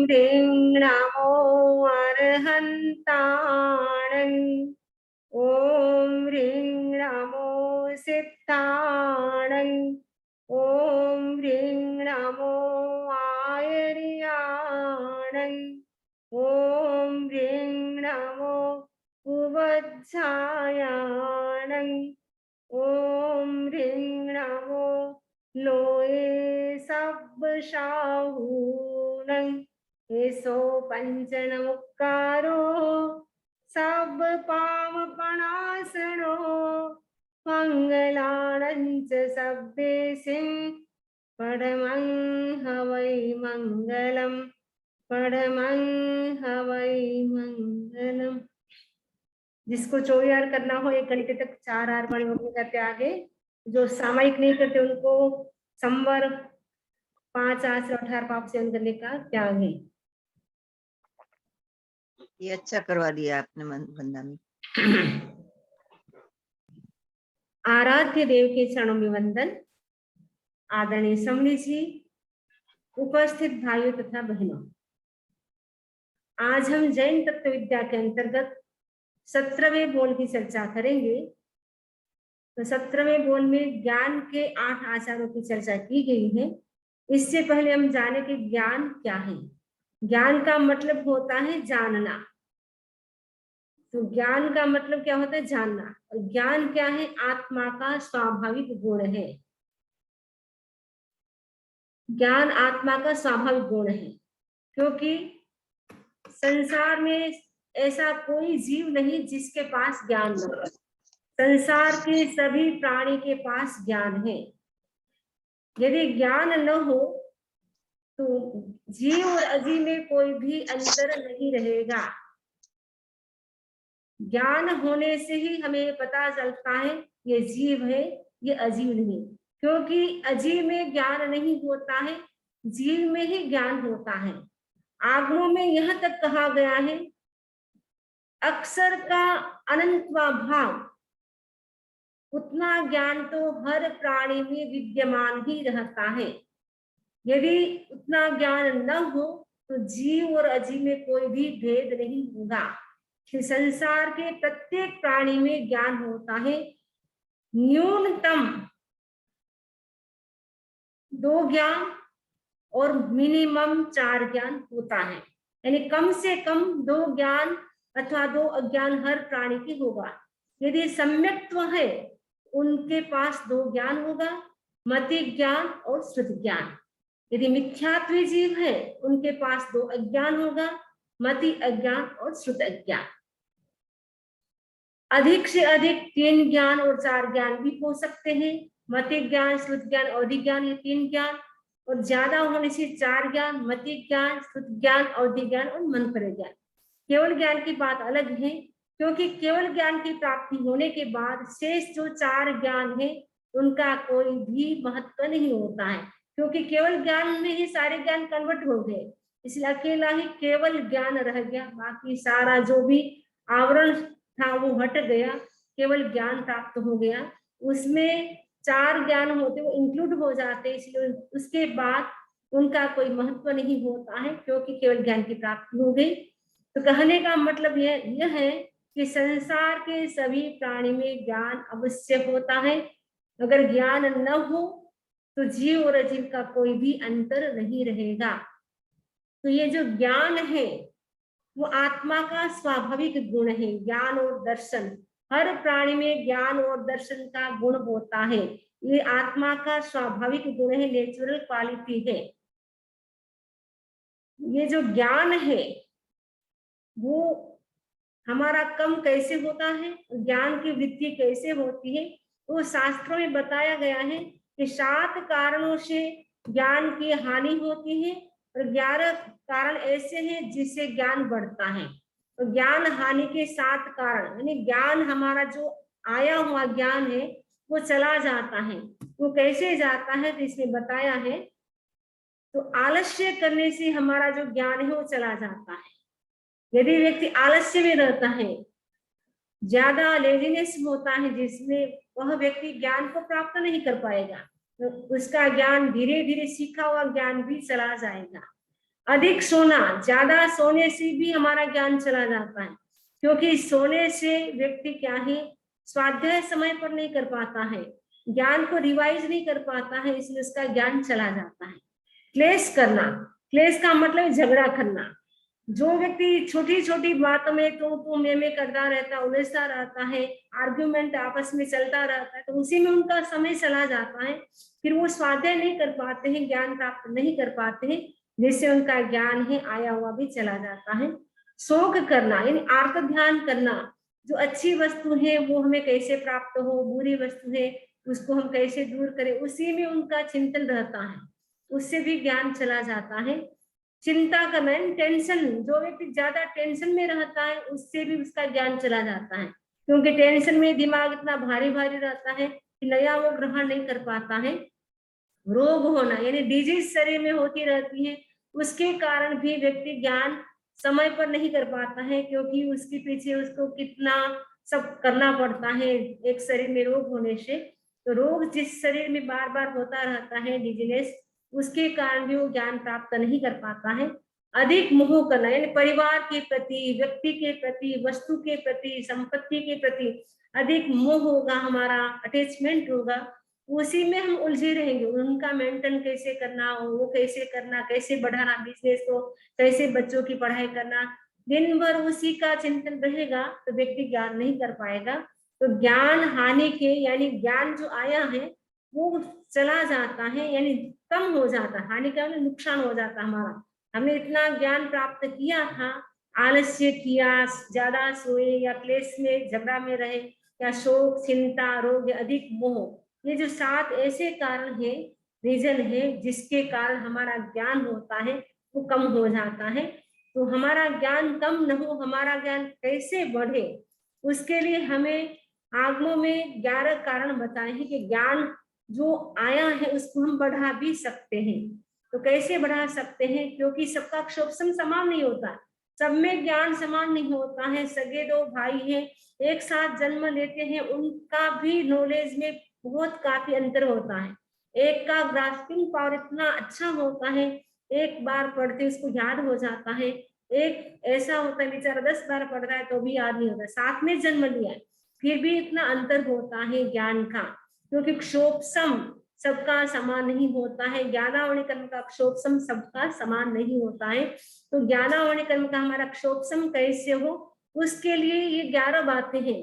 ह्रीं नमो अर्हन्ताणं। ॐ ह्रीं नमो सिद्धाणं। ॐ ह्रीं नमो आयर्याणं। ॐ ह्रीं नमो उवज्झायाणं। ॐ ह्रीं नमो लोये सब्बशाहूणं। एसो पंचनमुक्कारो सब पामपणासनो। मंगलानं च सब्देसिं परमं हवै मंगलम्। परमं हवै मंगलम्। जिसको चौयार करना हो 1 घंटे तक 4 आर वाणी होने का त्याग है। जो सामयिक नहीं करते उनको संवर 5 आस 18 पाप से करने का त्याग है। ये अच्छा करवा दिया आपने वंदना में। आराध्य देव के चरणों में वंदन। आदरणीय समणी जी, उपस्थित भाइयों तथा बहनों, आज हम जैन तत्व विद्या के अंतर्गत 17वें बोल की चर्चा करेंगे। तो 17वें बोल में ज्ञान के 8 आचारों की चर्चा की गई है। इससे पहले हम जाने कि ज्ञान क्या है। ज्ञान का मतलब होता है जानना। तो ज्ञान का मतलब क्या होता है? जानना। और ज्ञान क्या है? आत्मा का स्वाभाविक गुण है। ज्ञान आत्मा का स्वाभाविक गुण है, क्योंकि संसार में ऐसा कोई जीव नहीं जिसके पास ज्ञान न हो। संसार के सभी प्राणी के पास ज्ञान है। यदि ज्ञान न हो तो जीव और अजीव में कोई भी अंतर नहीं रहेगा। ज्ञान होने से ही हमें पता चलता है ये जीव है, ये अजीव नहीं। क्योंकि अजीव में ज्ञान नहीं होता है, जीव में ही ज्ञान होता है। आगमों में यह तक कहा गया है, अक्षर का अनंतवा भाव, उतना ज्ञान तो हर प्राणी में विद्यमान ही रहता है। यदि उतना ज्ञान न हो तो जीव और अजीव में कोई भी भेद नहीं होगा। संसार के प्रत्येक प्राणी में ज्ञान होता है। न्यूनतम 2 ज्ञान और मिनिमम 4 ज्ञान होता है। यानी कम से कम 2 ज्ञान अथवा 2 अज्ञान हर प्राणी की होगा। यदि सम्यक्त्व है, उनके पास 2 ज्ञान होगा, मति ज्ञान और श्रुति ज्ञान। यदि मिथ्यात्वी जीव है, उनके पास 2 अज्ञान होगा, मति अज्ञान और श्रुत अज्ञान। अधिक से अधिक 3 ज्ञान और 4 ज्ञान भी हो सकते हैं। मति ज्ञान, श्रुत ज्ञान, अवधि ज्ञान, ये 3 ज्ञान। और ज्यादा होने से 4 ज्ञान, मति ज्ञान, श्रुत ज्ञान, अवधि ज्ञान और मनपरे ज्ञान। केवल ज्ञान की बात अलग है, क्योंकि केवल ज्ञान की प्राप्ति होने के बाद शेष जो 4 ज्ञान है उनका कोई भी महत्व नहीं होता है, क्योंकि केवल ज्ञान में ही सारे ज्ञान कन्वर्ट हो गए। इसलिए अकेला ही केवल ज्ञान रह गया, बाकी सारा जो भी आवरण था वो हट गया, केवल ज्ञान प्राप्त हो गया। उसमें 4 ज्ञान होते वो इंक्लूड हो जाते, इसलिए उसके बाद उनका कोई महत्व नहीं होता है, क्योंकि केवल ज्ञान की प्राप्ति हो गई। तो कहने का मतलब यह है कि संसार के सभी प्राणी में ज्ञान अवश्य होता है। अगर ज्ञान न हो तो जीव और अजीव का कोई भी अंतर नहीं रहेगा। तो ये जो ज्ञान है वो आत्मा का स्वाभाविक गुण है। ज्ञान और दर्शन, हर प्राणी में ज्ञान और दर्शन का गुण होता है। ये आत्मा का स्वाभाविक गुण है, नेचुरल क्वालिटी है। ये जो ज्ञान है वो हमारा कम कैसे होता है, ज्ञान की वृद्धि कैसे होती है, तो शास्त्रों में बताया गया है कि 7 कारणों से ज्ञान की हानि होती है और 11 कारण ऐसे हैं जिससे ज्ञान बढ़ता है। तो ज्ञान हानि के 7 कारण, यानी ज्ञान हमारा जो आया हुआ ज्ञान है वो चला जाता है। वो कैसे जाता है तो इसमें बताया है। तो आलस्य करने से हमारा जो ज्ञान है वो चला जाता है। यदि व्यक्ति आलस्य में रहता है, ज्यादा लेजीनेस होता है, जिसमें वह व्यक्ति ज्ञान को प्राप्त नहीं कर पाएगा, तो उसका ज्ञान धीरे धीरे सीखा हुआ ज्ञान भी चला जाएगा। अधिक सोना, ज्यादा सोने से भी हमारा ज्ञान चला जाता है, क्योंकि सोने से व्यक्ति क्या है, स्वाध्याय समय पर नहीं कर पाता है, ज्ञान को रिवाइज नहीं कर पाता है, इसलिए उसका ज्ञान चला जाता है। क्लेश करना, क्लेश का मतलब झगड़ा करना। जो व्यक्ति छोटी छोटी बातों में तू मैं करता रहता, उलझता रहता है, आर्ग्यूमेंट आपस में चलता रहता है, तो उसी में उनका समय चला जाता है, फिर वो स्वाध्याय नहीं कर पाते हैं, ज्ञान प्राप्त नहीं कर पाते हैं, जिससे उनका ज्ञान है आया हुआ भी चला जाता है। शोक करना यानी आर्त ध्यान करना, जो अच्छी वस्तु है वो हमें कैसे प्राप्त हो, बुरी वस्तु है उसको हम कैसे दूर करें, उसी में उनका चिंतन रहता है, उससे भी ज्ञान चला जाता है। चिंता करना, टेंशन, जो व्यक्ति ज्यादा टेंशन में रहता है उससे भी उसका ज्ञान चला जाता है, क्योंकि टेंशन में दिमाग इतना भारी भारी रहता है कि नया वो ग्रहण नहीं कर पाता है। रोग होना यानी डिजीज शरीर में होती रहती है, उसके कारण भी व्यक्ति ज्ञान समय पर नहीं कर पाता है, क्योंकि उसके पीछे उसको कितना सब करना पड़ता है एक शरीर में रोग होने से। तो रोग जिस शरीर में बार बार होता रहता है डिजीनेस, उसके कारण भी वो ज्ञान प्राप्त नहीं कर पाता है। अधिक मोह करना यानी परिवार के प्रति, व्यक्ति के प्रति, वस्तु के प्रति, संपत्ति के प्रति अधिक मोह होगा, हमारा अटैचमेंट होगा, उसी में हम उलझे रहेंगे। उनका मेंटेन कैसे करना, वो कैसे करना, कैसे बढ़ाना बिजनेस को, कैसे बच्चों की पढ़ाई करना, दिन भर उसी का चिंतन रहेगा, तो व्यक्ति ज्ञान नहीं कर पाएगा। तो ज्ञान हानि के यानी ज्ञान जो आया है वो चला जाता है, यानी कम हो जाता है, हानि का मतलब नुकसान हो जाता है हमारा। हमने इतना ज्ञान प्राप्त किया था, आलस्य किया, ज्यादा सोए या क्लेश में झगड़ा में रहे, या शोक, चिंता, रोग, अधिक मोह, ये जो 7 ऐसे कारण है, रीजन है जिसके कारण हमारा ज्ञान होता है वो कम हो जाता है। तो हमारा ज्ञान कम न हो, हमारा ज्ञान कैसे बढ़े, उसके लिए हमें आगमों में 11 कारण बताए हैं कि ज्ञान जो आया है उसको हम बढ़ा भी सकते हैं। तो कैसे बढ़ा सकते हैं, क्योंकि सबका क्षोभसम समान नहीं होता, सब में ज्ञान समान नहीं होता है। सगे 2 भाई हैं, एक साथ जन्म लेते हैं, उनका भी नॉलेज में बहुत काफी अंतर होता है। एक का ग्रास्पिंग पावर इतना अच्छा होता है, एक बार पढ़ते उसको याद हो जाता है, एक ऐसा होता है बेचारा 10 बार पढ़ता है तो भी याद नहीं होता, साथ में जन्म लिया है फिर भी इतना अंतर होता है ज्ञान का, क्योंकि क्षोभसम सबका समान नहीं होता है। ज्ञानावणी कर्म का क्षोभसम सबका समान नहीं होता है। तो ज्ञानावणी कर्म का हमारा क्षोभसम कैसे हो, उसके लिए ये 11 बातें हैं।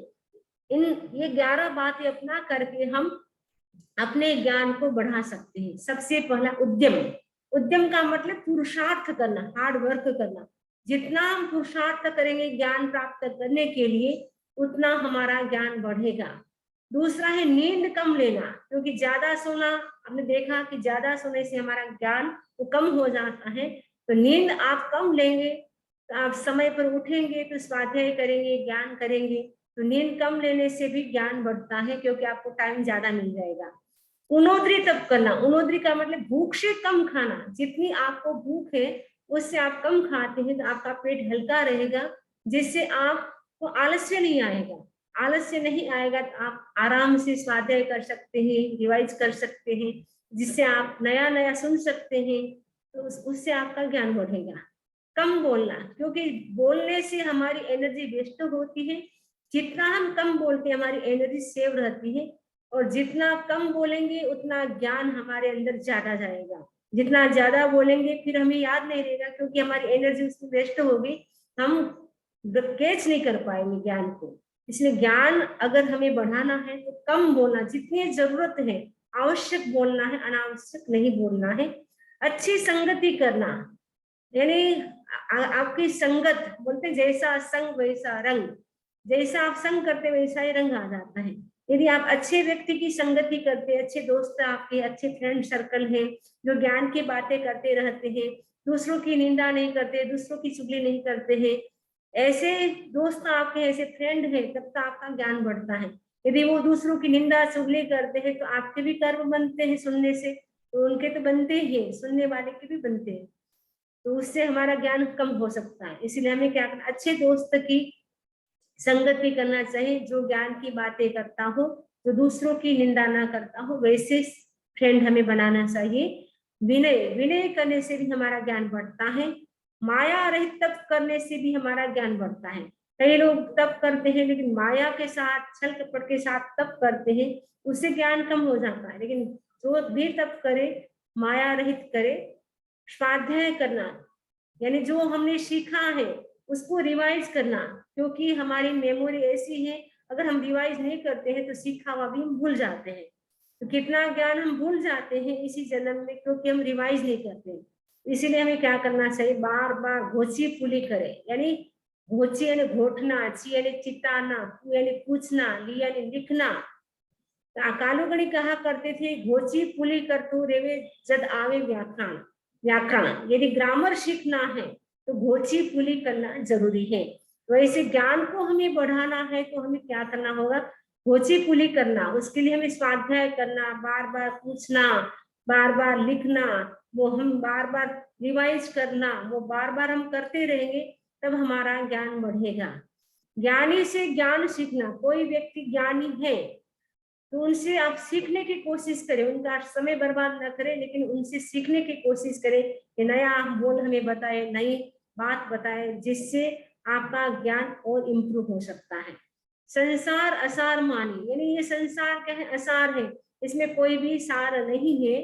ये 11 बातें अपना करके हम अपने ज्ञान को बढ़ा सकते हैं। सबसे पहला उद्यम, उद्यम का मतलब पुरुषार्थ करना, हार्ड वर्क करना। जितना हम पुरुषार्थ करेंगे ज्ञान प्राप्त करने के लिए, उतना हमारा ज्ञान बढ़ेगा। दूसरा है नींद कम लेना, क्योंकि ज्यादा सोना, हमने देखा कि ज्यादा सोने से हमारा ज्ञान तो कम हो जाता है। तो नींद आप कम लेंगे तो आप समय पर उठेंगे, तो स्वाध्याय करेंगे, ज्ञान करेंगे। तो नींद कम लेने से भी ज्ञान बढ़ता है, क्योंकि आपको टाइम ज्यादा मिल जाएगा। उनोद्री तप करना, उनोद्री का मतलब भूख से कम खाना, जितनी आपको भूख है उससे आप कम खाते हैं तो आपका पेट हल्का रहेगा, जिससे आपको आलस्य नहीं आएगा। आलस्य नहीं आएगा तो आप आराम से स्वाध्याय कर सकते हैं, रिवाइज कर सकते हैं, जिससे आप नया नया सुन सकते हैं, तो उससे आपका ज्ञान बढ़ेगा। कम बोलना, क्योंकि बोलने से हमारी एनर्जी वेस्ट होती है। जितना हम कम बोलते हैं हमारी एनर्जी सेव रहती है, और जितना कम बोलेंगे उतना ज्ञान हमारे अंदर ज्यादा जाएगा। जितना ज्यादा बोलेंगे फिर हमें याद नहीं रहेगा, क्योंकि हमारी एनर्जी उसमें वेस्ट होगी, हम कैच नहीं कर पाएंगे ज्ञान को। इसलिए ज्ञान अगर हमें बढ़ाना है तो कम बोलना, जितनी जरूरत है आवश्यक बोलना है, अनावश्यक नहीं बोलना है। अच्छी संगति करना, यानी आपकी संगत, बोलते जैसा संग वैसा रंग, जैसा आप संग करते वैसा ही रंग आ जाता है। यदि आप अच्छे व्यक्ति की संगति करते, अच्छे दोस्त आपके, अच्छे फ्रेंड सर्कल है जो ज्ञान की बातें करते रहते हैं, दूसरों की निंदा नहीं करते, दूसरों की चुगली नहीं करते हैं, ऐसे दोस्त आपके, ऐसे फ्रेंड है, तब तो आपका ज्ञान बढ़ता है। यदि वो दूसरों की निंदा चुगली करते हैं तो आपके भी कर्म बनते हैं सुनने से, तो उनके तो बनते हैं, सुनने वाले के भी बनते हैं, तो उससे हमारा ज्ञान कम हो सकता है। इसलिए हमें क्या करना, अच्छे दोस्त की संगति करना चाहिए, जो ज्ञान की बातें करता हो, जो दूसरों की निंदा ना करता हो, वैसे फ्रेंड हमें बनाना चाहिए। विनय, विनय करने से भी हमारा ज्ञान बढ़ता है। माया रहित तप करने से भी हमारा ज्ञान बढ़ता है। कई लोग तप करते हैं लेकिन माया के साथ, छल कपट के साथ तप करते हैं, उससे ज्ञान कम हो जाता है। लेकिन जो भी तप करे, माया रहित करे, स्वाध्याय करना, यानी जो हमने सीखा है उसको रिवाइज करना, क्योंकि हमारी मेमोरी ऐसी है, अगर हम रिवाइज नहीं करते हैं तो सीखा हुआ भी हम भूल जाते हैं। तो कितना ज्ञान हम भूल जाते हैं इसी जन्म में, क्योंकि हम रिवाइज नहीं करते। इसीलिए हमें क्या करना चाहिए, बार बार घोची पुली करे, यानी घोची यानी घोटना, ची यानी चिताना, पू यानी पूछना, ली यानी लिखना। कालुगणी कहा करते थे, घोची पुली कर तू रेवे जद आवे व्याकरण। व्याकरण यदि ग्रामर सीखना है तो घोची पुली करना जरूरी है। वैसे ज्ञान को हमें बढ़ाना है तो हमें क्या करना होगा, घोची पुली करना। उसके लिए हमें स्वाध्याय करना, बार बार पूछना, बार बार लिखना, वो हम बार बार रिवाइज करना, वो बार बार हम करते रहेंगे, तब हमारा ज्ञान बढ़ेगा। ज्ञानी से ज्ञान सीखना, कोई व्यक्ति ज्ञानी है तो उनसे आप सीखने की कोशिश करें, उनका समय बर्बाद न करें, लेकिन उनसे सीखने की कोशिश करें कि नया बोल हमें बताए, नई बात बताए, जिससे आपका ज्ञान और इम्प्रूव हो सकता है। संसार असार मानी, यानी ये संसार क्या है, असार है, इसमें कोई भी सार नहीं है।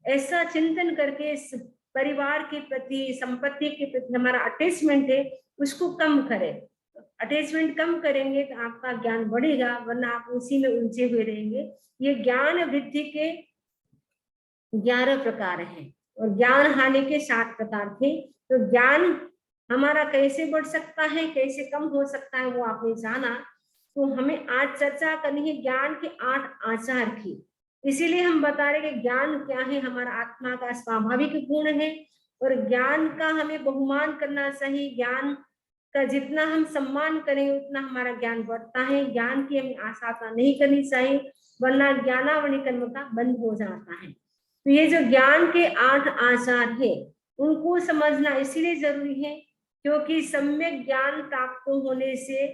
ऐसा चिंतन करके परिवार के प्रति, संपत्ति के प्रति हमारा अटैचमेंट है, उसको कम करें। अटैचमेंट कम करेंगे तो आपका ज्ञान बढ़ेगा, वरना आप उसी में उलझे हुए रहेंगे। ये ज्ञान वृद्धि के 11 प्रकार हैं और ज्ञान हानि के 7 प्रकार थे। तो ज्ञान हमारा कैसे बढ़ सकता है, कैसे कम हो सकता है, वो आपने जाना। तो हमें आज चर्चा करनी है ज्ञान के 8 आचार की। इसीलिए हम बता रहे कि ज्ञान क्या है, हमारा आत्मा का स्वाभाविक गुण है और ज्ञान का हमें बहुमान करना चाहिए। ज्ञान का जितना हम सम्मान करेंगे उतना हमारा ज्ञान बढ़ता है। ज्ञान की हमें आशा नहीं करनी चाहिए, वरना ज्ञानावली कर्म का बंद हो जाता है। तो ये जो ज्ञान के 8 आचार है, उनको समझना इसीलिए जरूरी है क्योंकि सम्यक ज्ञान प्राप्त होने से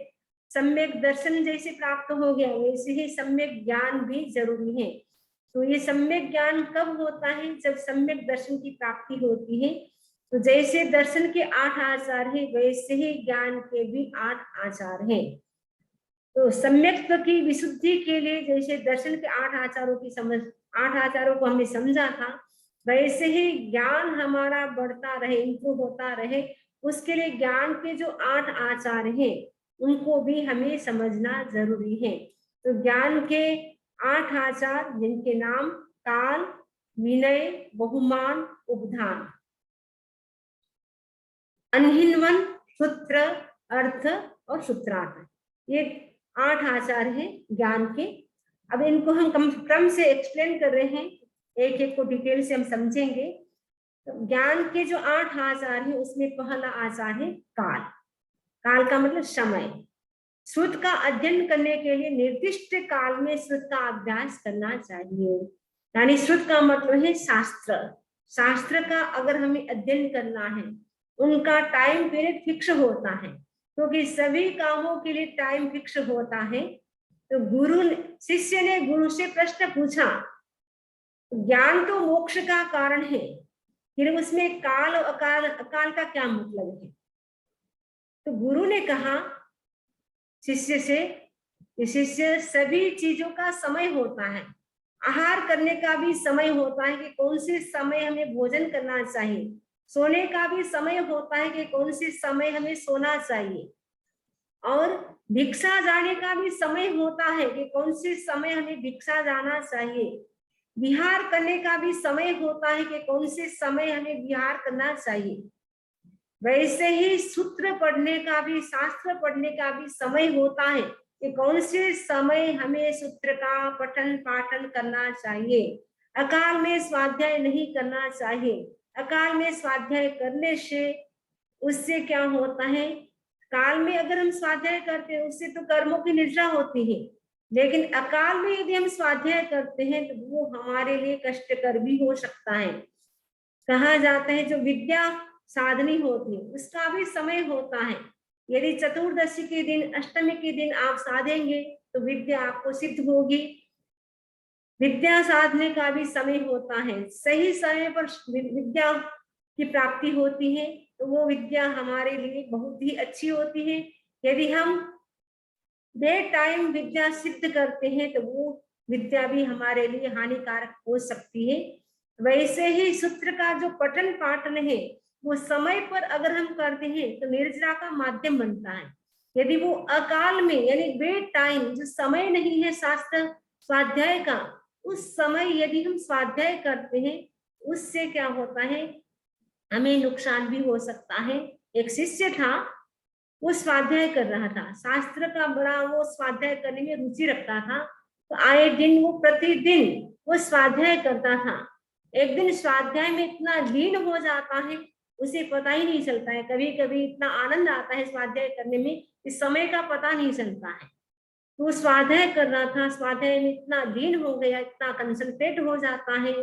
सम्यक दर्शन जैसे प्राप्त हो गया, वैसे ही सम्यक ज्ञान भी जरूरी है। तो ये सम्यक ज्ञान कब होता है, जब सम्यक दर्शन की प्राप्ति होती है। तो जैसे दर्शन के 8 आचार है, वैसे ही ज्ञान के भी 8 आचार हैं। तो सम्यक्त्व की विशुद्धि के लिए जैसे दर्शन के 8 आचारों की समझ, 8 आचारों को हमने समझा था, वैसे ही ज्ञान हमारा बढ़ता रहे, इम्प्रूव होता रहे, उसके लिए ज्ञान के जो 8 आचार हैं उनको भी हमें समझना जरूरी है। तो ज्ञान के 8 आचार, जिनके नाम काल, विनय, बहुमान, उपधान, अनहिनवन, सूत्र, अर्थ और सूत्रार्थ, ये 8 आचार हैं ज्ञान के। अब इनको हम क्रम से एक्सप्लेन कर रहे हैं, एक एक को डिटेल से हम समझेंगे। तो ज्ञान के जो 8 आचार है उसमें पहला आचार है काल। काल का मतलब समय। श्रुत का अध्ययन करने के लिए निर्दिष्ट काल में श्रुत का अभ्यास करना चाहिए। यानी श्रुत का मतलब है शास्त्र। शास्त्र का अगर हमें अध्ययन करना है, उनका टाइम पीरियड फिक्स होता है, क्योंकि सभी कामों के लिए टाइम फिक्स होता है। तो शिष्य ने गुरु से प्रश्न पूछा, ज्ञान तो मोक्ष का कारण है, फिर उसमें काल और अकाल का क्या मतलब है। तो गुरु ने कहा शिष्य से, शिष्य सभी चीजों का समय होता है, आहार करने का भी समय होता है कि कौन से समय हमें भोजन करना चाहिए, सोने का भी समय होता है कि कौन से समय हमें सोना चाहिए, और भिक्षा जाने का भी समय होता है कि कौन से समय हमें भिक्षा जाना चाहिए, विहार करने का भी समय होता है कि कौन से समय हमें विहार करना चाहिए। वैसे ही सूत्र पढ़ने का भी, शास्त्र पढ़ने का भी समय होता है कि कौन से समय हमें सूत्र का पठन पाठन करना चाहिए। अकाल में स्वाध्याय नहीं करना चाहिए। अकाल में स्वाध्याय करने से उससे क्या होता है, काल में अगर हम स्वाध्याय करते हैं उससे तो कर्मों की निद्रा होती है, लेकिन अकाल में यदि हम स्वाध्याय करते हैं तो वो हमारे लिए कष्टकर भी हो सकता है। कहा जाता है जो विद्या साधनी होती है उसका भी समय होता है। यदि चतुर्दशी के दिन, अष्टमी के दिन आप साधेंगे तो विद्या आपको सिद्ध होगी। विद्या साधने का भी समय होता है, सही समय पर विद्या की प्राप्ति होती है तो वो विद्या हमारे लिए बहुत ही अच्छी होती है। यदि हम बे टाइम विद्या सिद्ध करते हैं तो वो विद्या भी हमारे लिए हानिकारक हो सकती है। वैसे ही सूत्र का जो पठन पाठन है वो समय पर अगर हम करते हैं तो निर्जरा का माध्यम बनता है। यदि वो अकाल में यानी बे टाइम जो समय नहीं है शास्त्र स्वाध्याय का, उस समय यदि हम स्वाध्याय करते हैं उससे क्या होता है, हमें नुकसान भी हो सकता है। एक शिष्य था, वो स्वाध्याय कर रहा था, शास्त्र का बड़ा वो स्वाध्याय करने में रुचि रखता था, तो आए दिन वो प्रतिदिन वो स्वाध्याय करता था। एक दिन स्वाध्याय में इतना लीन हो जाता है उसे पता ही नहीं चलता है। कभी कभी इतना आनंद आता है स्वाध्याय करने में इस समय का पता नहीं चलता है। तो वो स्वाध्याय कर रहा था, स्वाध्याय में इतना लीन हो गया, इतना कंसंट्रेट हो जाता है,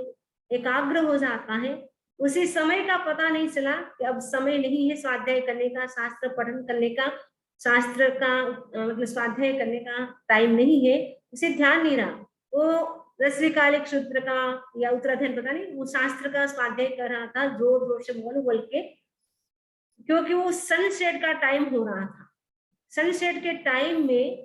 एकाग्र हो जाता है, उसी समय का पता नहीं चला कि अब समय नहीं है स्वाध्याय करने का, शास्त्र पठन करने का, शास्त्र का मतलब स्वाध्याय करने का टाइम नहीं है, उसे ध्यान नहीं रहा। वो रश्मिकालिक सूत्र का या उत्तराधन पता नहीं, वो शास्त्र का स्वाध्याय कर रहा था जोर जोर से बोल बोल के, क्योंकि वो सनसेट का टाइम हो रहा था। सनसेट के टाइम में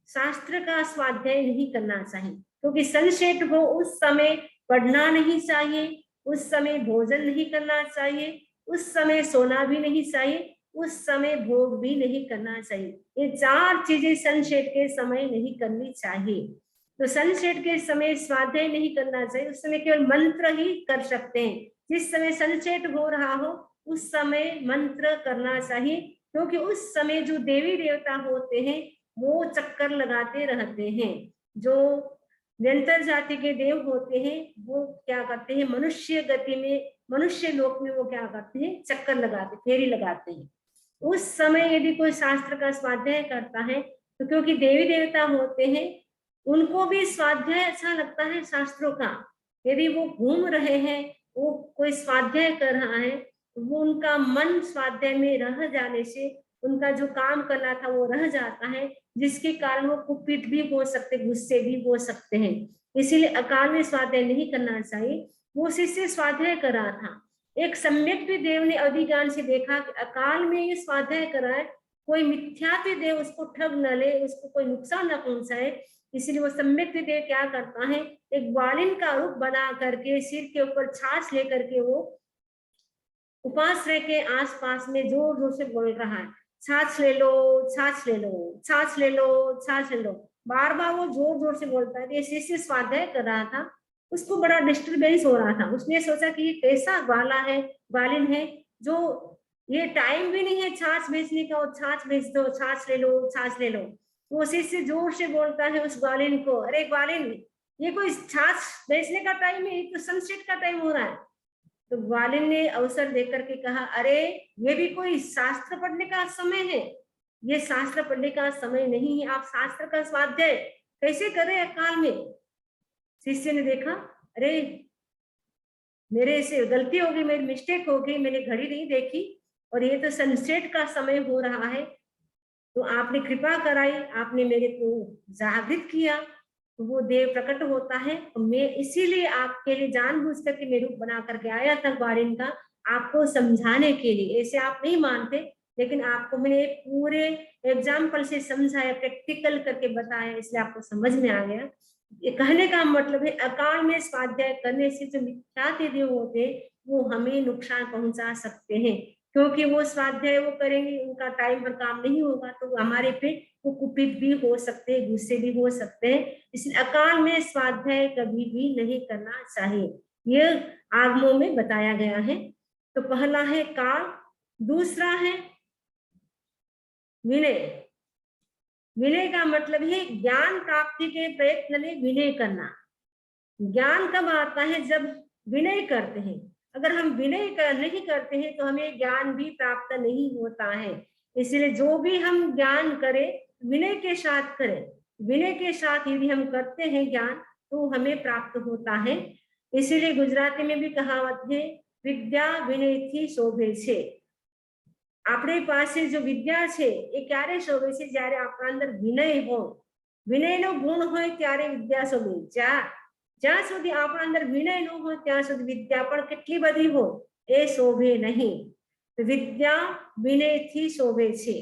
शास्त्र का स्वाध्याय नहीं करना चाहिए, क्योंकि सनसेट हो उस समय पढ़ना नहीं चाहिए, उस समय भोजन नहीं करना चाहिए, उस समय सोना भी नहीं चाहिए, उस समय भोग भी नहीं करना चाहिए। ये चार चीजें सनसेट के समय नहीं करनी चाहिए। तो सनसेट के समय स्वाध्याय नहीं करना चाहिए, उस समय केवल मंत्र ही कर सकते हैं। जिस समय सनसेट हो रहा हो उस समय मंत्र करना चाहिए, क्योंकि उस समय जो देवी देवता होते हैं वो चक्कर लगाते रहते हैं। जो व्यंतर जाति के देव होते हैं वो क्या करते हैं, मनुष्य गति में, मनुष्य लोक में वो क्या करते हैं, चक्कर लगाते, फेरी लगाते हैं। उस समय यदि कोई शास्त्र का स्वाध्याय करता है तो क्योंकि देवी देवता होते हैं उनको भी स्वाध्याय अच्छा लगता है शास्त्रों का। यदि वो घूम रहे हैं, वो कोई स्वाध्याय कर रहा है, वो उनका मन स्वाध्याय में रह जाने से उनका जो काम करना था वो रह जाता है, जिसके कारण वो कुपित भी हो सकते, गुस्से भी हो सकते हैं। इसीलिए अकाल में स्वाध्याय नहीं करना चाहिए। वो शिष्य स्वाध्याय कर रहा था, एक सम्यक भी देव ने अधिज्ञान से देखा कि अकाल में ये स्वाध्याय कर रहा है, कोई मिथ्या भी देव उसको ठग न ले, उसको कोई नुकसान न पहुंचाए, इसलिए वो सम्यक देव क्या करता है, एक ग्वालिन का रूप बना करके सिर के ऊपर छाछ लेकर के वो उपाश्रय के आसपास में जोर जोर से बोल रहा है, छाछ ले लो, छाछ ले लो, छाछ ले लो, छाछ ले लो। बार बार वो जोर जोर से बोलता है। ये शिष्य स्वाध्याय कर रहा था, उसको बड़ा डिस्टर्बेंस हो रहा था। उसने सोचा कि ये कैसा ग्वाला है, ग्वालिन है जो ये टाइम भी नहीं है छाछ बेचने का, और छाछ बेच दो, छाछ ले लो, छाछ ले लो। वो शिष्य जोर से बोलता है उस ग्वालिन को, अरे ग्वालिन ये कोई छाछ बेचने का टाइम है, तो सनसेट का टाइम हो रहा है। तो ग्वालिन ने अवसर देकर के कहा, अरे ये भी कोई शास्त्र पढ़ने का समय है, ये शास्त्र पढ़ने का समय नहीं है, आप शास्त्र का स्वाध्याय कैसे करें अकाल में। शिष्य ने देखा, अरे मेरे से गलती हो गई, मेरी मिस्टेक हो गई, मैंने घड़ी नहीं देखी और ये तो सनसेट का समय हो रहा है, तो आपने कृपा कराई, आपने मेरे को जागृत किया, तो वो देव प्रकट होता है। तो मैं इसीलिए आपके लिए जानबूझ करके मैं रूप बना करके आया था ग्वालिन का, आपको समझाने के लिए। ऐसे आप नहीं मानते, लेकिन आपको मैंने पूरे एग्जाम्पल से समझाया, प्रैक्टिकल करके बताया, इसलिए आपको समझ में आ गया। ये कहने का मतलब है अकाल में स्वाध्याय करने से जो मिथ्या देव होते हैं वो हमें नुकसान पहुंचा सकते हैं, क्योंकि वो स्वाध्याय वो करेंगे, उनका टाइम पर काम नहीं होगा तो हमारे पे वो कुपित भी हो सकते हैं, गुस्से भी हो सकते हैं। इसलिए अकाल में स्वाध्याय कभी भी नहीं करना चाहिए, ये आगमों में बताया गया है। तो पहला है काल, दूसरा है विनय। विनय का मतलब है ज्ञान प्राप्ति के प्रयत्न में विनय करना। ज्ञान कब आता है, जब विनय करते हैं। अगर हम विनय नहीं करते हैं तो हमें ज्ञान भी प्राप्त नहीं होता है। इसलिए जो भी हम ज्ञान करें विनय के साथ करें, विनय के साथ यदि हम करते हैं ज्ञान तो हमें प्राप्त होता है। इसीलिए गुजराती में भी कहावत है, विद्या विनय थी शोभे छे। આપણી પાસે जो विद्या છે એ ક્યારે શોભે છે, જ્યારે આપણા અંદર વિનય હોય, વિનયનો ગુણ હોય ત્યારે વિદ્યા શોભે। જ્યાં સુધી આપણા અંદર વિનય ન હોય ત્યાં સુધી વિદ્યા પણ કેટલી બધી હોય એ શોભે નહીં. વિદ્યા વિનયથી શોભે છે.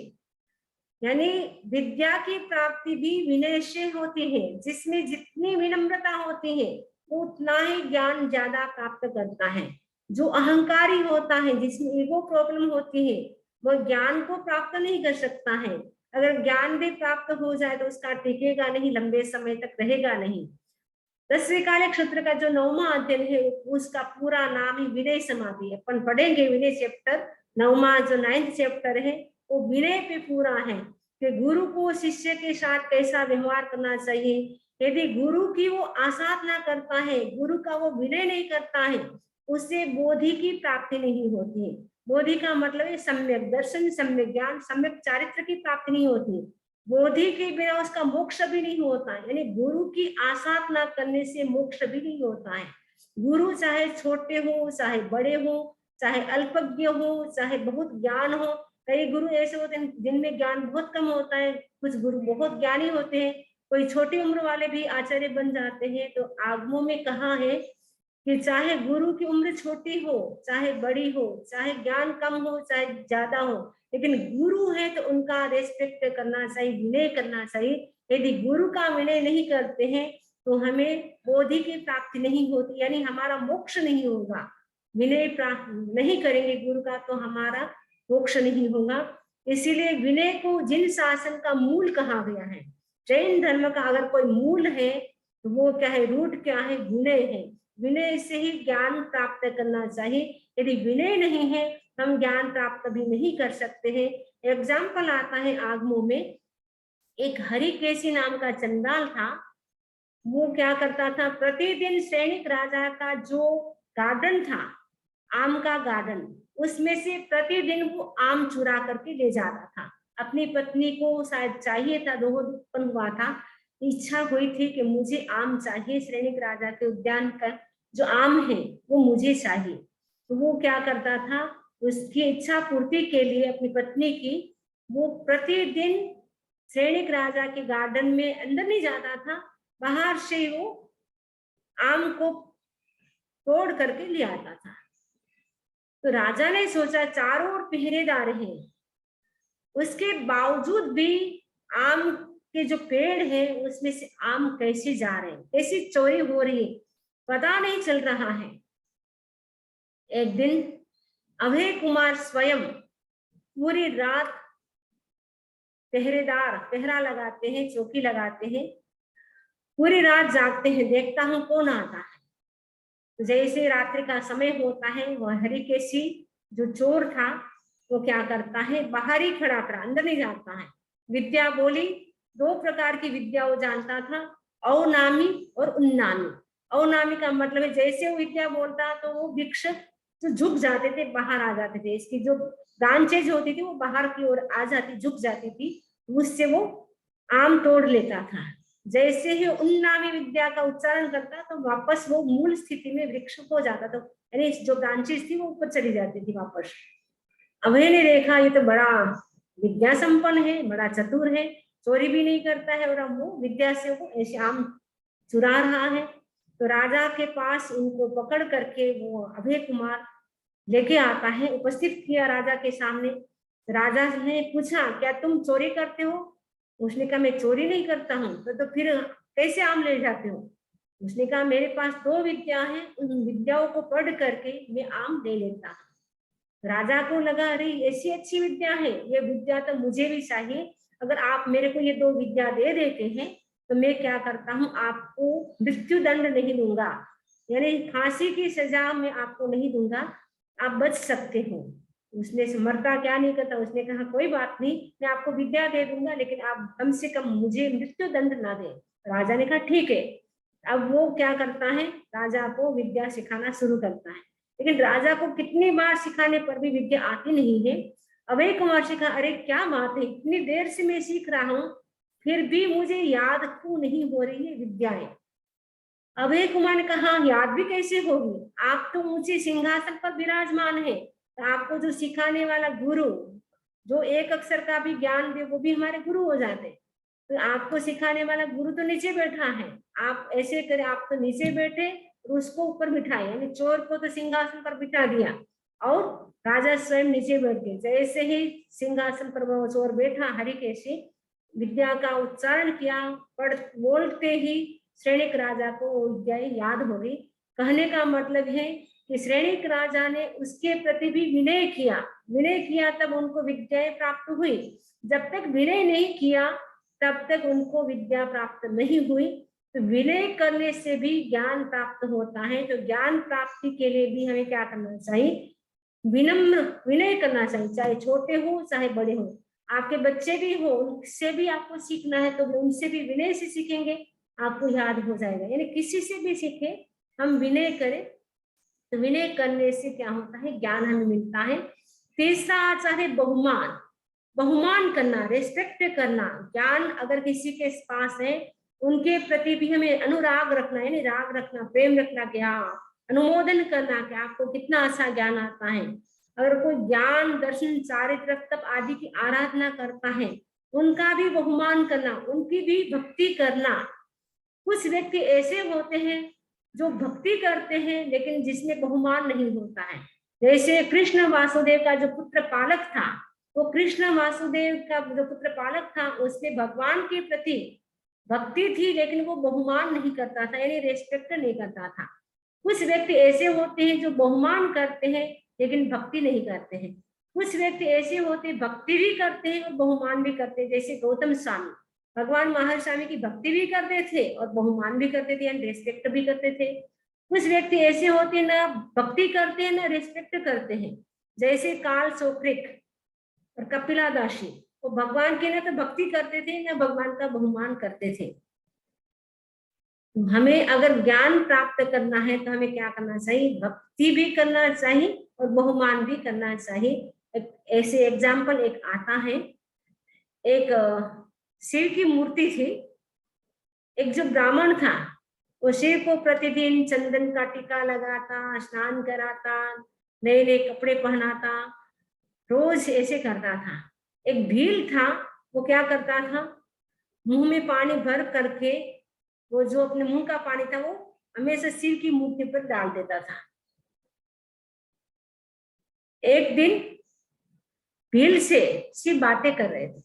यानी विद्या की प्राप्ति भी विनय से होती है. जिसमें जितनी विनम्रता होती है उतना ही ज्ञान ज्यादा प्राप्त करता है. जो अहंकारी होता है, जिसमें ईगो प्रॉब्लम होती है, वो ज्ञान को प्राप्त नहीं कर सकता है. अगर ज्ञान भी प्राप्त हो जाए तो उसका टिकेगा नहीं, लंबे समय तक रहेगा नहीं. 10वें काले क्षेत्र का जो 9वां अध्ययन है उसका पूरा नाम ही विनय समाधि है. अपन पढ़ेंगे विनय चैप्टर 9वां जो 9th चैप्टर है वो विनय पे पूरा है कि गुरु को शिष्य के साथ कैसा व्यवहार करना चाहिए. यदि गुरु की वो आसाधना करता है, गुरु का वो विनय नहीं करता है, उससे बोधि की प्राप्ति नहीं होती है. बोधि का मतलब है सम्यक दर्शन, सम्यक ज्ञान, सम्यक चारित्र की प्राप्ति नहीं होती. बोधि के बिना उसका मोक्ष भी नहीं होता है. यानी गुरु की आसाधना करने से मोक्ष भी नहीं होता है. गुरु चाहे छोटे हो, चाहे बड़े हो, चाहे अल्पज्ञ हो, चाहे बहुत ज्ञान हो. कई गुरु ऐसे होते हैं जिनमें ज्ञान बहुत कम होता है, कुछ गुरु बहुत ज्ञानी होते हैं, कोई छोटी उम्र वाले भी आचार्य बन जाते हैं. तो आगमों में कहा है कि चाहे गुरु की उम्र छोटी हो, चाहे बड़ी हो, चाहे ज्ञान कम हो, चाहे ज्यादा हो, लेकिन गुरु है तो उनका रेस्पेक्ट करना चाहिए, विनय करना चाहिए. यदि गुरु का विनय नहीं करते हैं तो हमें बोधि की प्राप्ति नहीं होती, यानी हमारा मोक्ष नहीं होगा. विनय प्राप्त नहीं करेंगे गुरु का तो हमारा मोक्ष नहीं होगा. इसीलिए विनय को जिन शासन का मूल कहा गया है, जैन धर्म का अगर कोई मूल है तो वो क्या है, रूट क्या है, विनय है. विनय से ही ज्ञान प्राप्त करना चाहिए. यदि विनय नहीं है हम ज्ञान प्राप्त भी नहीं कर सकते हैं. एग्जाम्पल आता है आगमों में, एक हरिकेशी नाम का चंडाल था. वो क्या करता था, प्रतिदिन सैनिक राजा का जो गार्डन था, आम का गार्डन, उसमें से प्रतिदिन वो आम चुरा करके ले जाता था. अपनी पत्नी को शायद चाहिए था, दोहद उत्पन्न हुआ था, इच्छा हुई थी कि मुझे आम चाहिए, सैनिक राजा के उद्यान का जो आम है वो मुझे चाहिए. तो वो क्या करता था, उसकी इच्छा पूर्ति के लिए अपनी पत्नी की, वो प्रतिदिन सैनिक राजा के गार्डन में अंदर नहीं जाता था, बाहर से वो आम को तोड़ करके ले आता था. तो राजा ने सोचा चारों ओर पहरेदार हैं, उसके बावजूद भी आम के जो पेड़ है उसमें से आम कैसे जा रहे हैं, कैसी चोरी हो रही है, पता नहीं चल रहा है. एक दिन अभय कुमार स्वयं पूरी रात पहरा लगाते हैं, चौकी लगाते हैं, पूरी रात जागते हैं, देखता हूं कौन आता है. जैसे रात्रि का समय होता है वह हरिकेशी जो चोर था वो क्या करता है, बाहर ही खड़ा खड़ा, अंदर नहीं जाता है. विद्या बोली, 2 प्रकार की विद्या वो जानता था, अवनामी और उन्नामी. अवनामी का मतलब है जैसे वो विद्या बोलता तो वो वृक्ष जो झुक जाते थे, बाहर आ जाते थे, इसकी जो ब्रांचेज होती थी वो बाहर की ओर आ जाती, झुक जाती थी, उससे वो आम तोड़ लेता था. जैसे ही उन्नामी विद्या का उच्चारण करता तो वापस वो मूल स्थिति में वृक्ष हो जाता. तो यानी जो ब्रांचेस थी वो ऊपर चली जाती थी वापस. अभय ने देखा ये तो बड़ा विद्या संपन्न है, बड़ा चतुर है, चोरी भी नहीं करता है और अब वो विद्या से वो ऐसे आम चुरा रहा है. तो राजा के पास उनको पकड़ करके वो अभय कुमार लेके आता है, उपस्थित किया राजा के सामने. राजा ने पूछा क्या तुम चोरी करते हो? उसने कहा मैं चोरी नहीं करता हूँ. तो फिर कैसे आम ले जाते हो? उसने कहा मेरे पास 2 विद्या है, उन विद्याओं को पढ़ करके मैं आम ले लेता हूँ. राजा को लगा अरे ऐसी अच्छी विद्या है, ये विद्या तो मुझे भी चाहिए. अगर आप मेरे को ये 2 विद्या दे देते हैं तो मैं क्या करता हूँ, आपको मृत्यु दंड नहीं दूंगा, यानी फांसी की सजा मैं आपको नहीं दूंगा, आप बच सकते हो. उसने मरता क्या नहीं करता. उसने कहा कोई बात नहीं, मैं आपको विद्या दे दूंगा लेकिन आप कम से कम मुझे मृत्यु दंड ना दें. राजा ने कहा ठीक है. अब वो क्या करता है, राजा को विद्या सिखाना शुरू करता है, लेकिन राजा को कितनी बार सिखाने पर भी विद्या आती नहीं है. अभय कुमार से कहा अरे क्या बात है, इतनी देर से मैं सीख रहा हूँ फिर भी मुझे याद क्यों नहीं हो रही है विद्याएं. अभय कुमार ने कहा याद भी कैसे होगी, आप तो ऊंचे सिंहासन पर विराजमान है, तो आपको जो सिखाने वाला गुरु जो एक अक्षर का भी ज्ञान दे वो भी हमारे गुरु हो जाते. तो आपको सिखाने वाला गुरु तो नीचे बैठा है, आप ऐसे करें, आप तो नीचे बैठे और उसको ऊपर बिठाए, यानी चोर को तो सिंहासन पर बिठा दिया और राजा स्वयं नीचे बैठ गए। जैसे ही सिंहासन पर वो चोर बैठा, हरिकेशी विद्या का उच्चारण किया, पढ़ बोलते ही श्रेणिक राजा को वो विद्या याद हो गई। कहने का मतलब है कि श्रेणिक राजा ने उसके प्रति भी विनय किया तब उनको विद्या प्राप्त हुई। जब तक विनय नहीं किया तब तक उनको विद्या प्राप्त नहीं हुई। तो विनय करने से भी ज्ञान प्राप्त होता है। तो ज्ञान प्राप्ति के लिए भी हमें क्या करना चाहिए? विनम्र विनय करना चाहिए, चाहे छोटे हो चाहे बड़े हो। आपके बच्चे भी हो, उनसे भी आपको सीखना है तो उनसे भी विनय से सीखेंगे, आपको याद हो जाएगा। यानी किसी से भी सीखे, हम विनय करें तो विनय करने से क्या होता है? ज्ञान हमें मिलता है। तीसरा आचार है बहुमान करना, रेस्पेक्ट करना। ज्ञान अगर किसी के पास है, उनके प्रति भी हमें अनुराग रखना, यानी राग रखना, प्रेम रखना, ज्ञान अनुमोदन करना कि आपको कितना अच्छा ज्ञान आता है। अगर कोई ज्ञान दर्शन चारित्र तप आदि की आराधना करता है, उनका भी बहुमान करना, उनकी भी भक्ति करना। कुछ व्यक्ति ऐसे होते हैं जो भक्ति करते हैं लेकिन जिसमें बहुमान नहीं होता है। जैसे कृष्ण वासुदेव का जो पुत्र पालक था, वो कृष्ण वासुदेव का जो पुत्र पालक था, उसमें भगवान के प्रति भक्ति थी लेकिन वो बहुमान नहीं करता था, यानी रेस्पेक्ट नहीं करता था। कुछ व्यक्ति ऐसे होते हैं जो बहुमान करते हैं लेकिन भक्ति नहीं करते हैं। कुछ व्यक्ति ऐसे होते हैं भक्ति भी करते हैं और बहुमान भी करते हैं, जैसे गौतम स्वामी। भगवान महावीर स्वामी की भक्ति भी करते थे और बहुमान भी करते थे, यानी रेस्पेक्ट भी करते थे। कुछ व्यक्ति ऐसे होते हैं ना भक्ति करते हैं ना रेस्पेक्ट करते हैं, जैसे काल सोफ्रिक और कपिला दासी। वो भगवान की ना तो भक्ति करते थे ना भगवान का बहुमान करते थे। हमें अगर ज्ञान प्राप्त करना है तो हमें क्या करना चाहिए? भक्ति भी करना चाहिए और बहुमान भी करना चाहिए। ऐसे एग्जाम्पल एक आता है, एक शिव की मूर्ति थी। एक जो ब्राह्मण था, वो शिव को प्रतिदिन चंदन का टीका लगाता, स्नान कराता, नए नए कपड़े पहनाता, रोज ऐसे करता था। एक भील था, वो क्या करता था? मुंह में पानी भर करके वो जो अपने मुंह का पानी था वो हमेशा शिव की मूर्ति पर डाल देता था। एक दिन भील से शिव बातें कर रहे थे,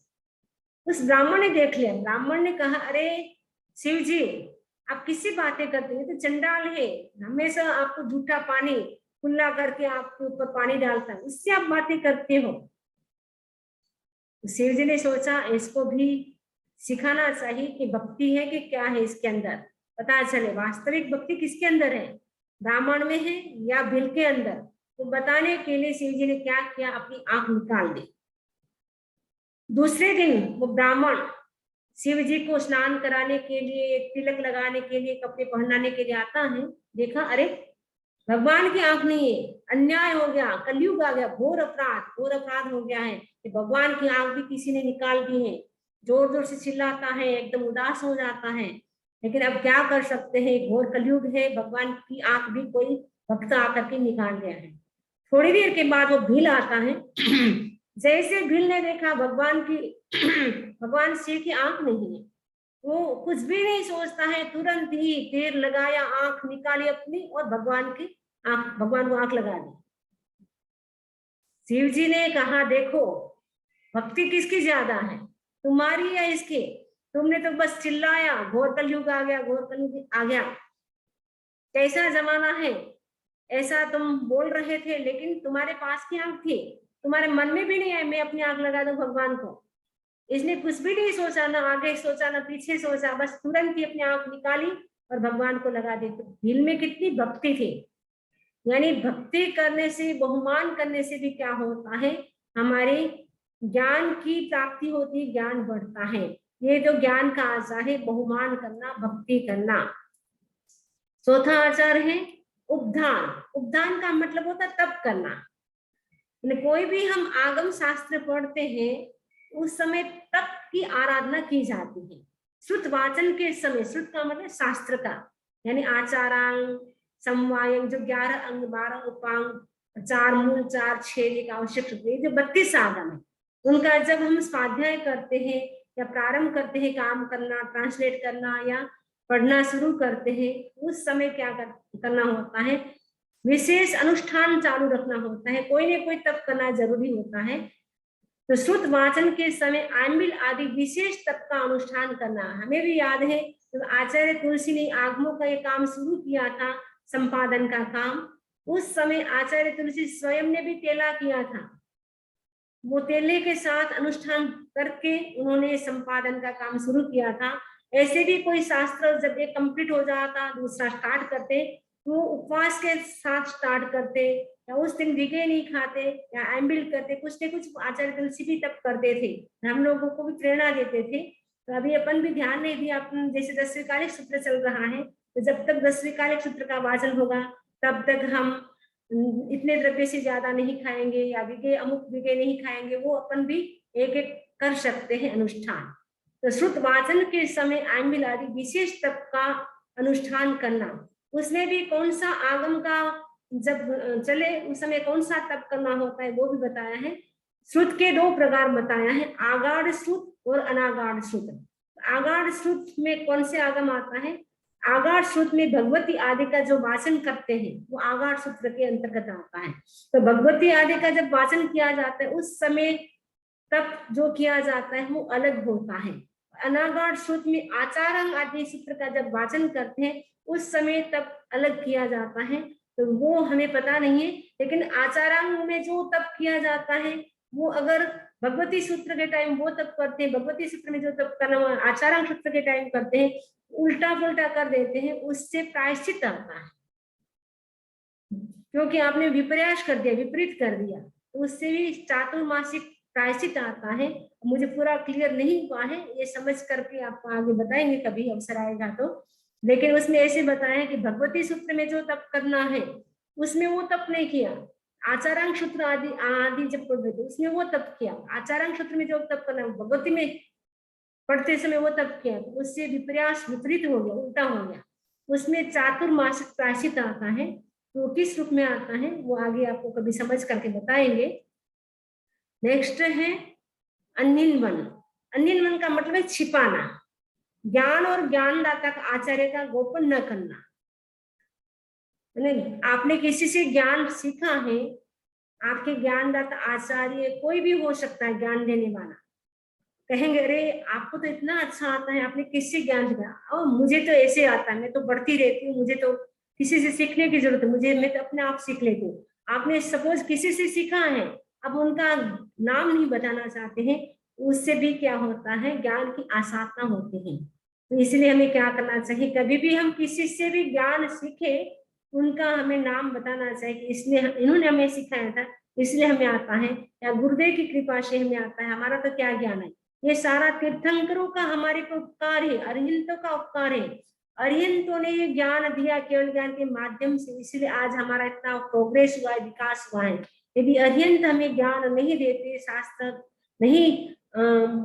उस ब्राह्मण ने देख लिया। ब्राह्मण ने कहा, अरे शिव जी, आप किससे बातें करते हैं? तो चंडाल है, हमेशा आपको झूठा पानी कुल्ला करके आपके ऊपर पानी डालता है, उससे आप बातें करते हो। शिव जी ने सोचा इसको भी सिखाना चाहिए कि भक्ति है कि क्या है इसके अंदर, पता चले वास्तविक भक्ति किसके अंदर है, ब्राह्मण में है या भील के अंदर। तो बताने के लिए शिव जी ने क्या किया? अपनी आंख निकाल दी। दूसरे दिन वो ब्राह्मण शिव जी को स्नान कराने के लिए, तिलक लगाने के लिए, कपड़े पहनाने के लिए आता है। देखा, अरे भगवान की आंख नहीं है, अन्याय हो गया, कलयुग आ गया, घोर अपराध हो गया है कि भगवान की आंख भी किसी ने निकाल दी है। जोर जोर से चिल्लाता है, एकदम उदास हो जाता है। लेकिन अब क्या कर सकते हैं, घोर कलयुग है, भगवान की आंख भी कोई भक्त आकर के निकाल गया है। थोड़ी देर के बाद वो भील आता है। जैसे भील ने देखा भगवान शिव की आंख नहीं है, वो कुछ भी नहीं सोचता है, तुरंत ही तीर लगाया, आंख निकाली अपनी और भगवान को आंख लगा दी। शिव जी ने कहा, देखो भक्ति किसकी ज्यादा है, तुम्हारी या इसकी? तुमने तो बस चिल्लाया, घोर कलयुग आ गया, कैसा जमाना है, ऐसा तुम बोल रहे थे, लेकिन तुम्हारे पास की आंख थी, तुम्हारे मन में भी नहीं आया मैं अपनी आंख लगा दूं भगवान को। इसने कुछ भी नहीं सोचा, ना आगे सोचा ना पीछे सोचा, बस तुरंत ही अपनी आंख निकाली और भगवान को लगा दी। तो दिल में कितनी भक्ति थी। यानी भक्ति करने से, बहुमान करने से भी क्या होता है, हमारे ज्ञान की प्राप्ति होती, ज्ञान बढ़ता है। ये जो ज्ञान का आचार है, बहुमान करना, भक्ति करना। चौथा आचार है उपधान का मतलब होता है तप करना। कोई भी हम आगम शास्त्र पढ़ते हैं, उस समय तप की आराधना की जाती है। श्रुत वाचन के समय, श्रुत का मतलब शास्त्र का, यानी आचारांग, समवायंग, जो 11 अंग, 12 उपांग, 4 मूल, 4 छेद एक आवश्यक, जो 32 आगम है, उनका जब हम स्वाध्याय करते हैं या प्रारंभ करते हैं काम करना, ट्रांसलेट करना या पढ़ना शुरू करते हैं, उस समय क्या करना होता है, विशेष अनुष्ठान चालू रखना होता है, कोई न कोई तप करना जरूरी होता है। तो श्रुत वाचन के समय आंबिल आदि विशेष तप का अनुष्ठान करना। हमें भी याद है जब आचार्य तुलसी ने आगमों का ये काम शुरू किया था, संपादन का काम, उस समय आचार्य तुलसी स्वयं ने भी तेला किया था। वो तेले के साथ अनुष्ठान करके उन्होंने संपादन का काम शुरू किया था। ऐसे भी कोई शास्त्र जब एक कंप्लीट हो जाता दूसरा स्टार्ट करते, तो उपवास के साथ स्टार्ट करते, या उस दिन विगे नहीं खाते या एम्बिल करते, कुछ न कुछ आचार्य तुलसी भी तब करते थे, हम लोगों को भी प्रेरणा देते थे। तो अभी अपन भी ध्यान नहीं दिया, अपन जैसे 10वीं कालिक सूत्र चल रहा है, तो जब तक 10वीं कालिक सूत्र का वाचन होगा तब तक हम इतने द्रव्य से ज्यादा नहीं खाएंगे या विगे अमुक विगे नहीं खाएंगे, वो अपन भी एक एक कर सकते हैं अनुष्ठान। तो श्रुत वाचन के समय आंबिल आदि विशेष तप का अनुष्ठान करना, उसमें भी कौन सा आगम का जब चले उस समय कौन सा तप करना होता है वो भी बताया है। श्रुत के 2 प्रकार बताया है, आगाढ़ श्रुत और अनागाढ़ श्रुत। आगाढ़ श्रुत में कौन से आगम आता है, आगाढ़ श्रुत में भगवती आदि का जो वाचन करते हैं वो आगाढ़ सूत्र के अंतर्गत आता है। तो भगवती आदि का जब वाचन किया जाता है उस समय तप जो किया जाता है वो अलग होता है। अनागाढ़ श्रुत में आचारांग आदि सूत्र का जब वाचन करते हैं उस समय तप अलग किया जाता है, तो वो हमें पता नहीं है। लेकिन आचारांग में जो तप किया जाता है वो अगर भगवती सूत्र के टाइम वो तप करते हैं, भगवती सूत्र में जो तप करना आचारांग सूत्र के टाइम करते हैं, उल्टा पुल्टा कर देते हैं, उससे प्रायश्चित आता है, क्योंकि आपने विपर्यास कर दिया, विपरीत कर दिया, तो उससे भी चातुर्मासिक प्रायश्चित आता है। मुझे पूरा क्लियर नहीं हुआ है, ये समझ करके आपको आगे बताएंगे कभी अवसर आएगा तो। लेकिन उसमें ऐसे बताया कि भगवती सूत्र में जो तप करना है उसमें वो तप नहीं किया, आचारांग सूत्र आदि जब पढ़ रहे थे उसमें वो तप किया। आचारांग सूत्र में जो तप करना भगवती में पढ़ते समय वो तप किया, तो उससे विपर्यास विपरीत हो गया, उल्टा हो गया, उसमें चातुर्मासिक प्रायश्चित आता है। तो किस रूप में आता है वो आगे आपको कभी समझ करके बताएंगे। नेक्स्ट है अन्निनवन। अन्निनवन का मतलब है छिपाना, ज्ञान और ज्ञानदाता का आचार्य का गोपन न करना। आपने किसी से ज्ञान सीखा है, आपके ज्ञानदाता आचार्य कोई भी हो सकता है, ज्ञान देने वाला, कहेंगे अरे आपको तो इतना अच्छा आता है, आपने किससे ज्ञान सीखा, और मुझे तो ऐसे आता है, मैं तो बढ़ती रहती हूँ, मुझे तो किसी से सीखने की जरूरत है, मैं तो अपने आप सीख लेती हूँ। आपने सपोज किसी से सीखा है, अब उनका नाम नहीं बताना चाहते हैं, उससे भी क्या होता है, ज्ञान की आसाधना होती है। तो इसलिए हमें क्या करना चाहिए, कभी भी हम किसी से भी ज्ञान सीखे उनका हमें नाम बताना चाहिए, इसलिए इन्होंने हमें सिखाया था इसलिए हमें आता है, या गुरुदेव की कृपा से हमें आता है, हमारा तो क्या ज्ञान है, ये सारा तीर्थंकरों का हमारे को उपकार है, अरिहंतों का उपकार है। अरिहंतों ने ये ज्ञान दिया केवल ज्ञान के माध्यम से, इसलिए आज हमारा इतना प्रोग्रेस हुआ है, विकास हुआ है। यदि अरिहंत हमें ज्ञान नहीं देते, शास्त्र नहीं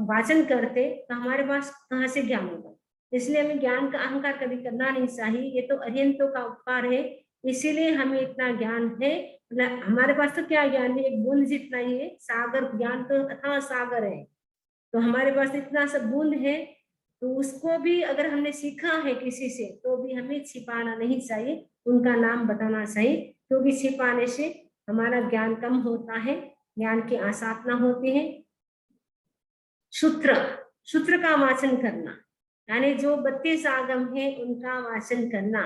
वाचन करते, तो हमारे पास कहाँ से ज्ञान होगा। इसलिए हमें ज्ञान का अहंकार कभी करना नहीं चाहिए, ये तो अरिहंतों का उपकार है, इसीलिए हमें इतना ज्ञान है। हमारे पास तो क्या ज्ञान है, एक बूंद जितना ही है, सागर ज्ञान तो अथाह सागर है, तो हमारे पास इतना सब बूंद है, तो उसको भी अगर हमने सीखा है किसी से तो भी हमें छिपाना नहीं चाहिए, उनका नाम बताना चाहिए, क्योंकि छिपाने से हमारा ज्ञान कम होता है, ज्ञान की आसाधना होती है। सूत्र का वाचन करना, यानी जो 32 आगम है उनका वाचन करना,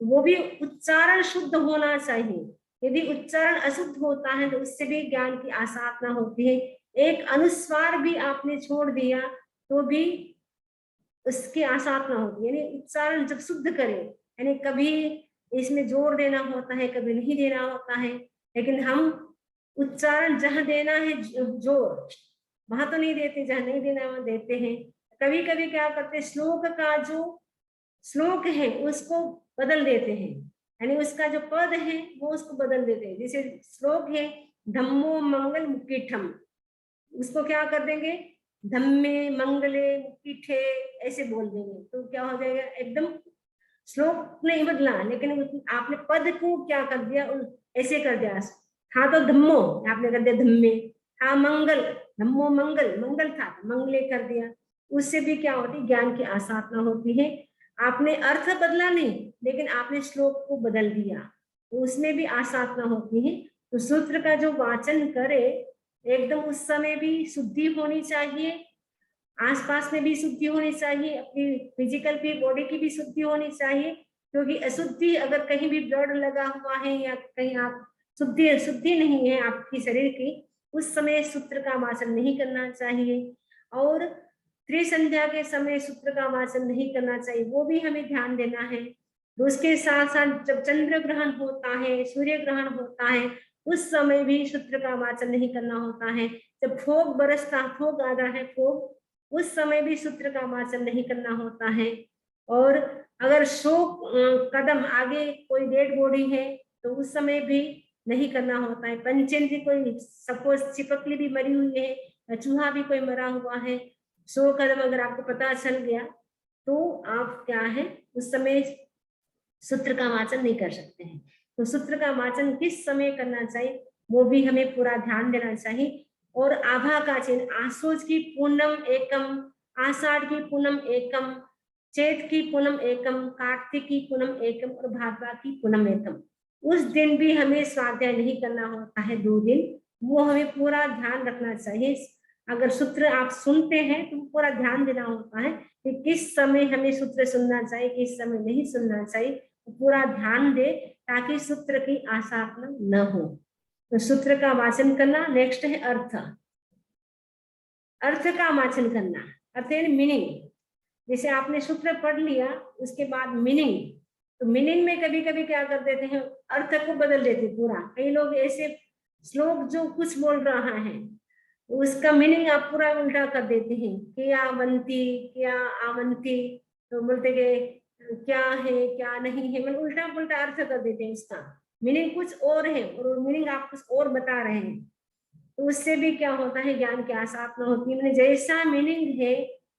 वो भी उच्चारण शुद्ध होना चाहिए। यदि उच्चारण अशुद्ध होता है तो उससे भी ज्ञान की आसाधना होती है। एक अनुस्वार भी आपने छोड़ दिया तो भी उसकी आसाधना होती है, यानी उच्चारण जब शुद्ध करे, यानी कभी इसमें जोर देना होता है, कभी नहीं देना होता है, लेकिन हम उच्चारण जहां देना है जोर वहां तो नहीं देते, जहां नहीं देना वहां देते हैं। कभी कभी क्या करते हैं, श्लोक का जो श्लोक है उसको बदल देते हैं, यानी उसका जो पद है वो उसको बदल देते हैं। जैसे श्लोक है धम्मो मंगल मुक्कीठम, उसको क्या कर देंगे, धम्मे मंगले मुक्कीठे ऐसे बोल देंगे, तो क्या हो जाएगा, एकदम श्लोक नहीं बदला, लेकिन आपने पद को क्या कर दिया, ऐसे कर दिया। हाँ तो धम्मो आपने कर दिया धम्मे, हाँ मंगल, धम्मो मंगल, मंगल था मंगले कर दिया, उससे भी क्या होती है, ज्ञान की आसाधना होती है। आपने अर्थ बदला नहीं, लेकिन आपने श्लोक को बदल दिया, तो उसमें भी आसाधना होती है। तो सूत्र का जो वाचन करे एकदम उस समय भी शुद्धि होनी चाहिए, आसपास में भी शुद्धि होनी चाहिए, अपनी फिजिकल भी बॉडी की भी शुद्धि होनी चाहिए। क्योंकि अशुद्धि अगर कहीं भी ब्लड लगा हुआ है या कहीं आप शुद्धि नहीं है आपकी शरीर की, उस समय सूत्र का वाचन नहीं करना चाहिए। और त्रिसंध्या के समय सूत्र का वाचन नहीं करना चाहिए, वो भी हमें ध्यान देना है। तो उसके साथ साथ जब चंद्र ग्रहण होता है, सूर्य ग्रहण होता है, उस समय भी सूत्र का वाचन नहीं करना होता है। जब फोग बरसता, फोग आ रहा है फोग, उस समय भी सूत्र का वाचन नहीं करना होता है। और अगर 100 कदम आगे कोई डेड बॉडी है तो उस समय भी नहीं करना होता है। पंचेंद्री कोई सपोज चिपकली भी मरी हुई है या चूहा भी कोई मरा हुआ है, 100 कदम अगर आपको पता चल गया तो आप क्या है उस समय सूत्र का वाचन नहीं कर सकते हैं। तो सूत्र का वाचन किस समय करना चाहिए वो भी हमें पूरा ध्यान देना चाहिए। और आभा का चिन्ह, आसोज की पूनम एकम, आषाढ़ की पूनम एकम, चैत की पूनम एकम, कार्तिक की पूनम एकम और भाद्रा की पूनम एकम, उस दिन भी हमें स्वाध्याय नहीं करना होता है 2 दिन, वो हमें पूरा ध्यान रखना चाहिए। अगर सूत्र आप सुनते हैं तो पूरा ध्यान देना होता है कि किस समय हमें सूत्र सुनना चाहिए, किस समय नहीं सुनना चाहिए, पूरा ध्यान दे ताकि सूत्र की आसाधना न हो। तो सूत्र का वाचन करना। नेक्स्ट है अर्थ, अर्थ का वाचन करना, अर्थ यानी मीनिंग। जैसे आपने सूत्र पढ़ लिया उसके बाद मीनिंग, तो मीनिंग में कभी कभी क्या कर देते हैं, अर्थ को बदल देते पूरा। कई लोग ऐसे श्लोक जो कुछ बोल रहा है उसका मीनिंग आप पूरा उल्टा कर देते हैं, क्या वंती क्या आवंती, तो बोलते कि क्या है क्या नहीं है, मतलब उल्टा पुल्टा अर्थ कर देते हैं। उसका मीनिंग कुछ और है और मीनिंग आप कुछ और बता रहे हैं, तो उससे भी क्या होता है, ज्ञान की आसाधना होती है। मैंने जैसा मीनिंग है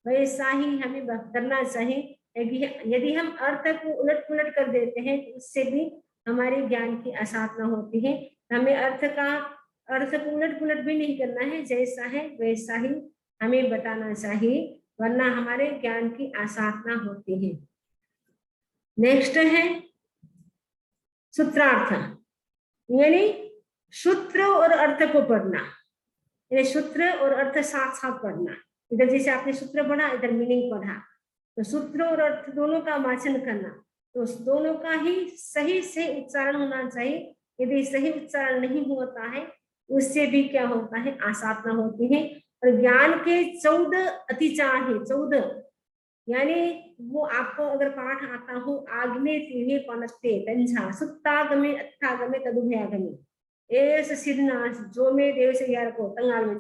वैसा ही हमें करना चाहिए। यदि हम अर्थ को उलट पुलट कर देते हैं तो उससे भी हमारे ज्ञान की आसाधना होती है। हमें अर्थ को उलट पुलट भी नहीं करना है, जैसा है वैसा ही हमें बताना चाहिए, वरना हमारे ज्ञान की आसाधना होती है। नेक्स्ट है सूत्रार्थ, यानी सूत्र और अर्थ को पढ़ना, यानी सूत्र और अर्थ साथ साथ पढ़ना। इधर जैसे आपने सूत्र पढ़ा, इधर मीनिंग पढ़ा, तो सूत्र और अर्थ दोनों का वाचन करना, तो दोनों का ही सही से उच्चारण होना चाहिए। यदि सही उच्चारण नहीं होता है उससे भी क्या होता है, आसाधना होती है। और ज्ञान के 14 अतिचार है, 14, यानी वो आपको अगर पाठ आता हो, आग्ने तीहे पनस्ते तंझा सुत्तागमे अत्थागमे तदुभयागमे एस सिद्धनाश जो में देव से यार को तंगाल में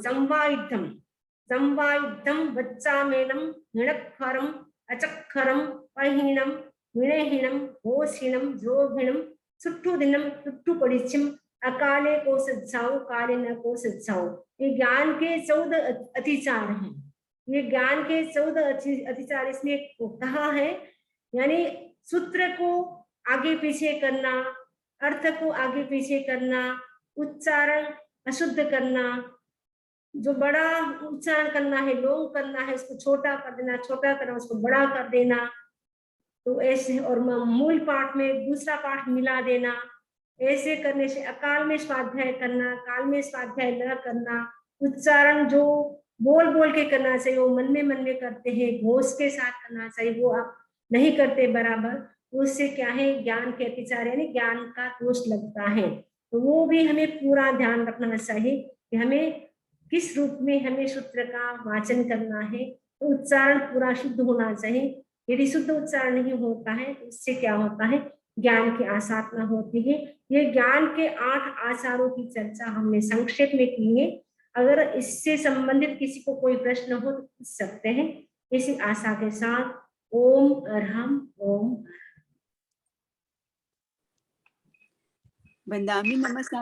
संवायुद्धम बच्चामेनम निणक्षरम अचक्षरम पहिनम विणहीनम होशीनम जोभिनम सुट्टू दिनम सुट्टू परिचिम अकाले को सज्जाओ काले न को सज्जाओ। ये ज्ञान के 14 अतिचार हैं। ये ज्ञान के 14 अतिचार इसमें कहा है, यानी सूत्र को आगे पीछे करना, अर्थ को आगे पीछे करना, उच्चारण अशुद्ध करना, जो बड़ा उच्चारण करना है लोग करना है उसको छोटा कर देना, छोटा करना उसको बड़ा कर देना, तो ऐसे। और मूल पाठ में दूसरा पाठ मिला देना, ऐसे करने से अकाल में स्वाध्याय करना, काल में स्वाध्याय न करना, उच्चारण जो बोल बोल के करना चाहिए वो मन में करते हैं, घोष के साथ करना चाहिए वो आप नहीं करते बराबर, उससे क्या है ज्ञान के अतिचार यानी ज्ञान का दोष लगता है। तो वो भी हमें पूरा ध्यान रखना चाहिए कि हमें किस रूप में हमें सूत्र का वाचन करना है। तो उच्चारण पूरा शुद्ध होना चाहिए। यदि शुद्ध उच्चारण नहीं होता है तो इससे क्या होता है, ज्ञान की आसाधना होती है। ये ज्ञान के 8 आचारों की चर्चा हमने संक्षेप में की है। अगर इससे संबंधित किसी को कोई प्रश्न हो तो पूछ सकते हैं। इसी आशा के साथ ओम अरहम ओम। बंदामी नमस्कार।